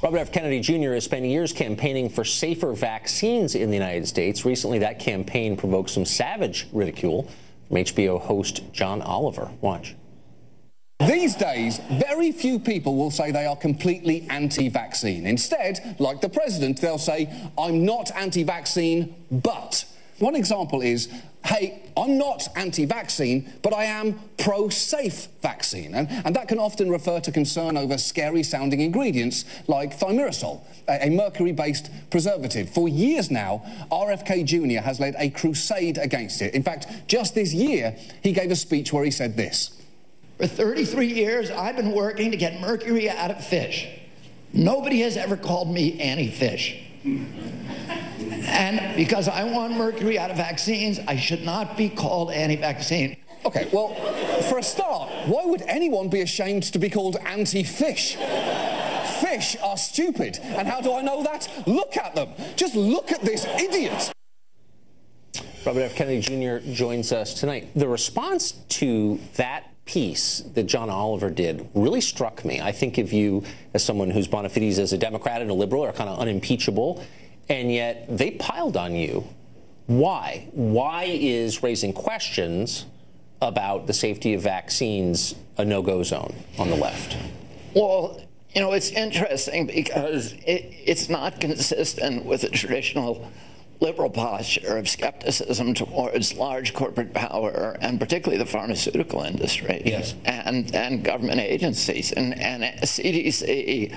Robert F. Kennedy Jr. has spent years campaigning for safer vaccines in the United States. Recently, that campaign provoked some savage ridicule from HBO host John Oliver. Watch. These days, very few people will say they are completely anti-vaccine. Instead, like the president, they'll say, I'm not anti-vaccine, but. One example is, hey, I'm not anti-vaccine, but I am pro-safe vaccine. And that can often refer to concern over scary-sounding ingredients like thimerosal, a mercury-based preservative. For years now, RFK Jr. has led a crusade against it. In fact, just this year, he gave a speech where he said this. For 33 years, I've been working to get mercury out of fish. Nobody has ever called me anti-fish. And because I want mercury out of vaccines, I should not be called anti-vaccine. Okay, well, for a start, why would anyone be ashamed to be called anti-fish? Fish are stupid. And how do I know that? Look at them. Just look at this idiot. Robert F. Kennedy Jr. joins us tonight. The response to that piece that John Oliver did really struck me. I think of you as someone who's bona fides as a Democrat and a liberal are kind of unimpeachable, and yet they piled on you. Why? Why is raising questions about the safety of vaccines a no-go zone on the left? Well, you know, it's interesting because it's not consistent with the traditional liberal posture of skepticism towards large corporate power, and particularly the pharmaceutical industry. Yes. and government agencies. And CDC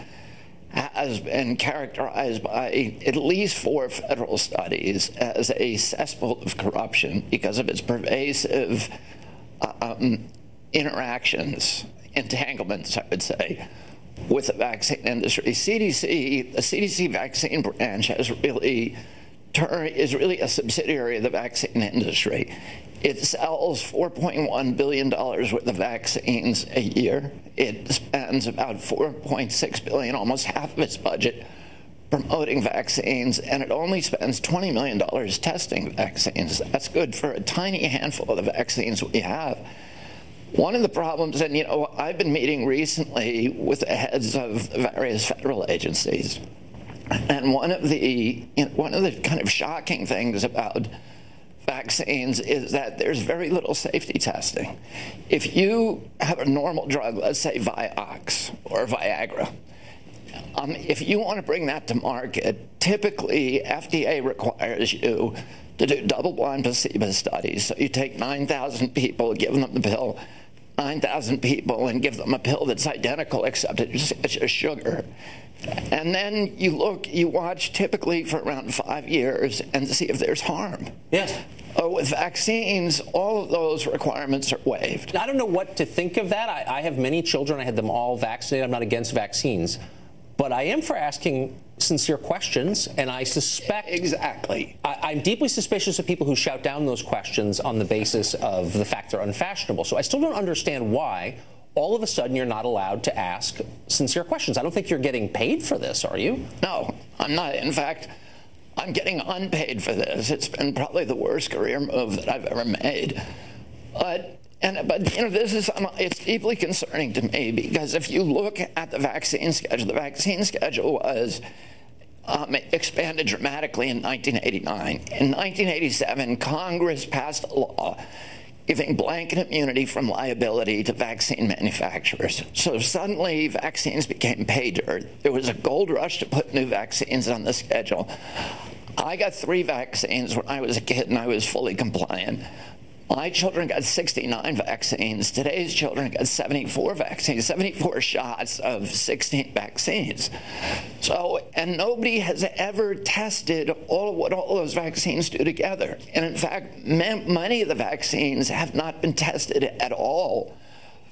has been characterized by at least 4 federal studies as a cesspool of corruption because of its pervasive interactions, entanglements, I would say, with the vaccine industry. The CDC vaccine branch is really a subsidiary of the vaccine industry. It sells $4.1 billion worth of vaccines a year. It spends about $4.6 billion, almost half of its budget, promoting vaccines, and it only spends $20 million testing vaccines. That's good for a tiny handful of the vaccines we have. One of the problems, and you know, I've been meeting recently with the heads of the various federal agencies, and one of the kind of shocking things about vaccines is that there's very little safety testing. If you have a normal drug, let's say Vioxx or Viagra, if you want to bring that to market, typically FDA requires you to do double-blind placebo studies. So you take 9,000 people, give them the pill, 9,000 people, and give them a pill that's identical except it's just sugar. And then you watch typically for around 5 years and see if there's harm. Yes. With vaccines, all of those requirements are waived. I don't know what to think of that. I have many children. I had them all vaccinated. I'm not against vaccines. But I am for asking sincere questions, and I suspect... Exactly. I'm deeply suspicious of people who shout down those questions on the basis of the fact they're unfashionable. So I still don't understand why all of a sudden you're not allowed to ask sincere questions. I don't think you're getting paid for this, are you? No, I'm not. In fact, I'm getting unpaid for this. It's been probably the worst career move that I've ever made. But you know, it's deeply concerning to me because if you look at the vaccine schedule was expanded dramatically in 1989. In 1987, Congress passed a law giving blanket immunity from liability to vaccine manufacturers. So suddenly vaccines became pay dirt. There was a gold rush to put new vaccines on the schedule. I got 3 vaccines when I was a kid and I was fully compliant. My children got 69 vaccines. Today's children got 74 vaccines, 74 shots of 16 vaccines. So, and nobody has ever tested what all those vaccines do together. And in fact, many of the vaccines have not been tested at all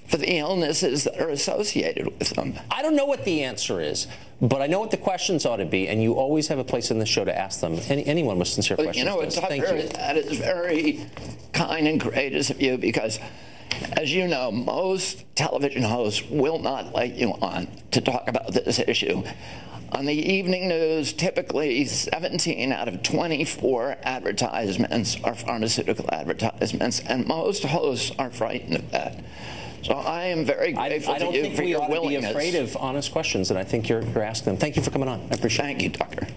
for the illnesses that are associated with them. I don't know what the answer is, but I know what the questions ought to be, and you always have a place in the show to ask them. Anyone with sincere questions. You know, that is very kind and courageous of you because, as you know, most television hosts will not let you on to talk about this issue. On the evening news, typically 17 out of 24 advertisements are pharmaceutical advertisements, and most hosts are frightened of that. So I am very grateful I don't to you think for we your ought to be willingness. afraid of honest questions, and I think you're asking them. Thank you for coming on. I appreciate it. Thank you, Tucker.